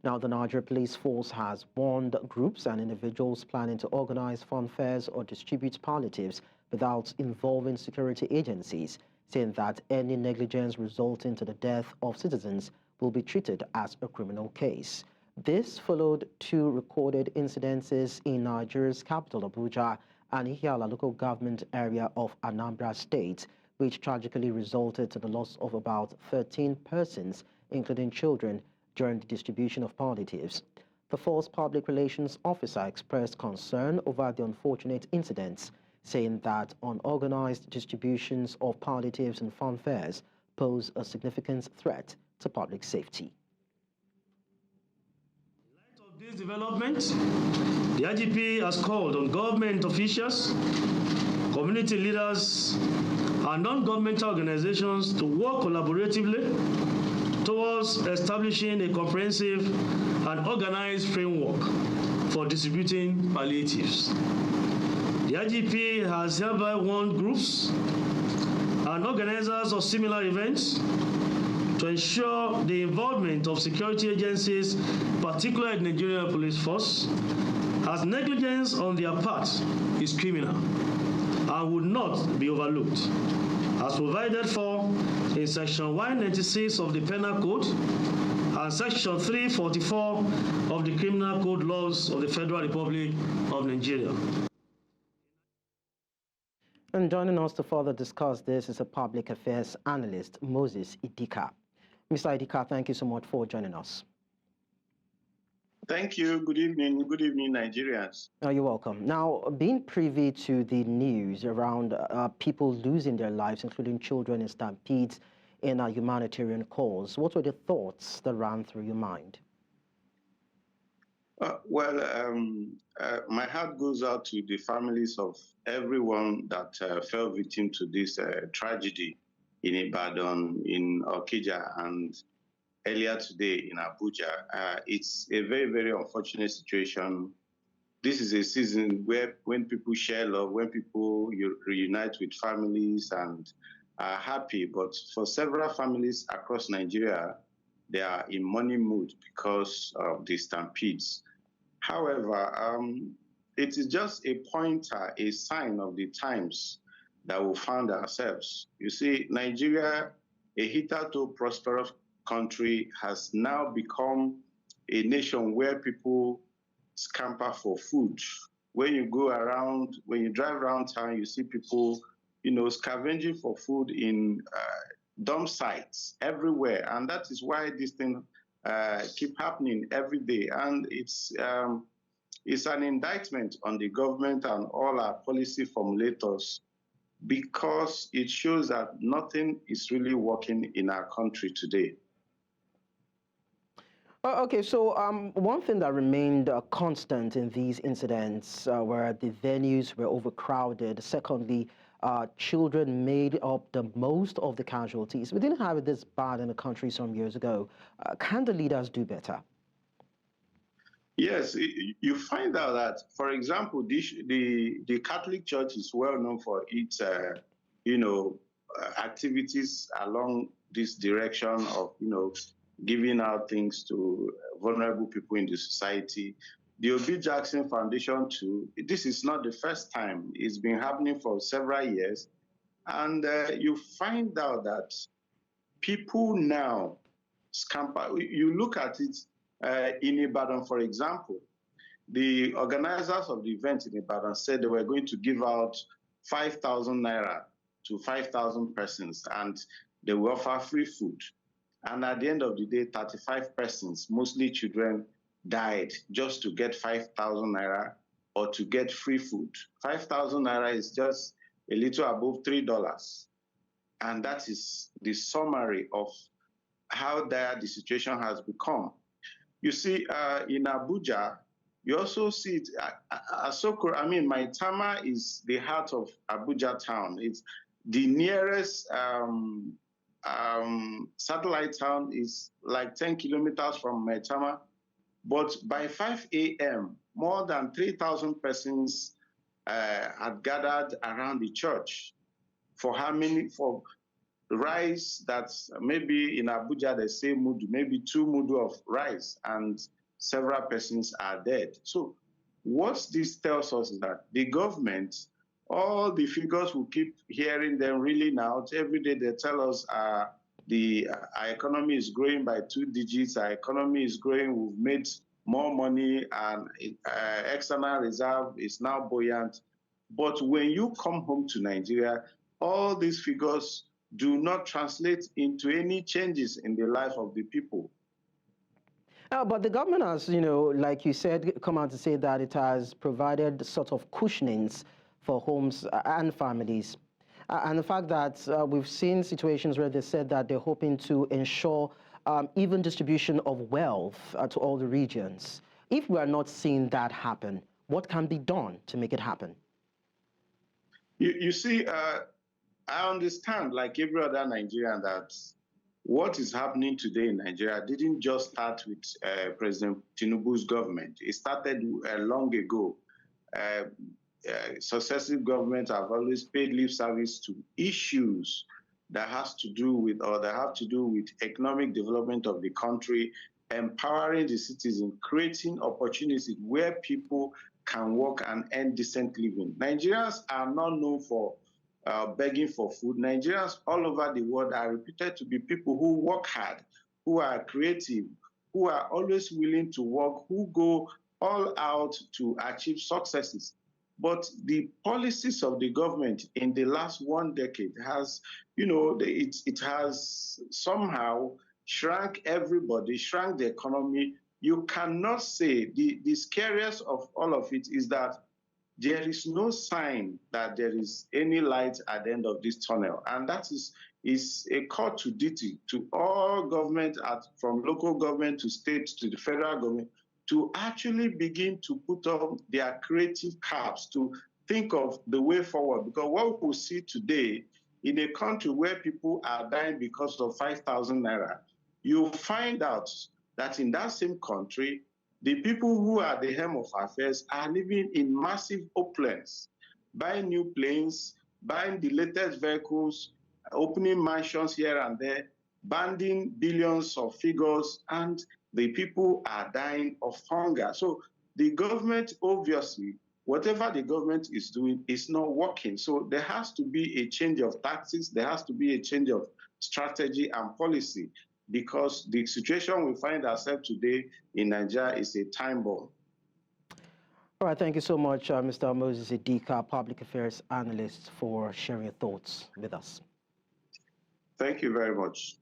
Now, the Nigeria Police Force has warned groups and individuals planning to organize fun fairs or distribute palliatives without involving security agencies, saying that any negligence resulting to the death of citizens will be treated as a criminal case. This followed two recorded incidences in Nigeria's capital, Abuja, and Ihiala local government area of Anambra State, which tragically resulted to the loss of about 13 persons, including children, during the distribution of palliatives. The force public relations officer expressed concern over the unfortunate incidents, saying that unorganized distributions of palliatives and fun fairs pose a significant threat to public safety. In light of this development, the IGP has called on government officials, community leaders, and non-governmental organizations to work collaboratively towards establishing a comprehensive and organized framework for distributing palliatives. The IGP has hereby warned groups and organizers of similar events to ensure the involvement of security agencies, particularly the Nigerian Police Force, as negligence on their part is criminal and would not be overlooked, as provided for in Section 196 of the Penal Code and Section 344 of the Criminal Code laws of the Federal Republic of Nigeria. And joining us to further discuss this is a public affairs analyst, Moses Idika. Mr. Idika, thank you so much for joining us. Thank you. Good evening. Good evening, Nigerians. You're welcome. Now, being privy to the news around people losing their lives, including children in Stampedes in a humanitarian cause, what were the thoughts that ran through your mind? My heart goes out to the families of everyone that fell victim to this tragedy in Ibadan, in Okija, and earlier today in Abuja. It's a very, very unfortunate situation. This is a season where when people share love, when people reunite with families and are happy, but for several families across Nigeria, they are in mourning mood because of the stampedes. However, it is just a pointer, a sign of the times that we found ourselves. You see, Nigeria, a hitherto prosperous country, has now become a nation where people scamper for food. When you go around, when you drive around town, you see people, scavenging for food in dump sites everywhere, and that is why this thing keep happening every day. And it's an indictment on the government and all our policy formulators, because it shows that nothing is really working in our country today. Okay, so one thing that remained constant in these incidents were the venues were overcrowded. Secondly, children made up the most of the casualties. We didn't have it this bad in the country some years ago. Can the leaders do better? Yes, you find out that, for example, the Catholic Church is well known for its, activities along this direction of, giving out things to vulnerable people in the society. The Obi Jackson Foundation too, this is not the first time. It's been happening for several years. And you find out that people now scamper. You look at it in Ibadan, for example, the organizers of the event in Ibadan said they were going to give out 5,000 naira to 5,000 persons, and they will offer free food. And at the end of the day, 35 persons, mostly children, died just to get 5,000 naira or to get free food. 5,000 naira is just a little above $3. And that is the summary of how dire the situation has become. You see, in Abuja, you also see it. Maitama is the heart of Abuja town. It's the nearest satellite town is like 10 kilometers from Maitama. But by 5 a.m., more than 3,000 persons had gathered around the church. For how many? For rice that's maybe in Abuja, they say mudu, maybe 2 mudu of rice, and several persons are dead. So what this tells us is that the government, all the figures we keep hearing them reeling out, every day they tell us our economy is growing by 2 digits, our economy is growing, we've made more money, and external reserve is now buoyant. But when you come home to Nigeria, all these figures do not translate into any changes in the life of the people. But the government has, like you said, come out to say that it has provided sort of cushionings for homes and families. And the fact that we've seen situations where they said that they're hoping to ensure even distribution of wealth to all the regions. If we are not seeing that happen, what can be done to make it happen? You see, I understand, like every other Nigerian, that what is happening today in Nigeria didn't just start with President Tinubu's government. It started long ago. Successive governments have always paid lip service to issues that has to do with, or that have to do with economic development of the country, empowering the citizens, creating opportunities where people can work and earn decent living. Nigerians are not known for begging for food. Nigerians all over the world are reputed to be people who work hard, who are creative, who are always willing to work, who go all out to achieve successes. But the policies of the government in the last 1 decade has, it has somehow shrunk everybody, shrunk the economy. You cannot say, the scariest of all of it is that there is no sign that there is any light at the end of this tunnel. And that is a call to duty to all government, from local government to state to the federal government, to actually begin to put on their creative caps to think of the way forward. Because what we see today in a country where people are dying because of 5,000 naira, you find out that in that same country, the people who are the helm of affairs are living in massive opulence, buying new planes, buying the latest vehicles, opening mansions here and there, banding billions of figures, and the people are dying of hunger. So the government, obviously, whatever the government is doing is not working. So there has to be a change of tactics, there has to be a change of strategy and policy, because the situation we find ourselves today in Nigeria is a time bomb. All right, thank you so much, Mr. Moses Idika, Public Affairs Analyst, for sharing your thoughts with us. Thank you very much.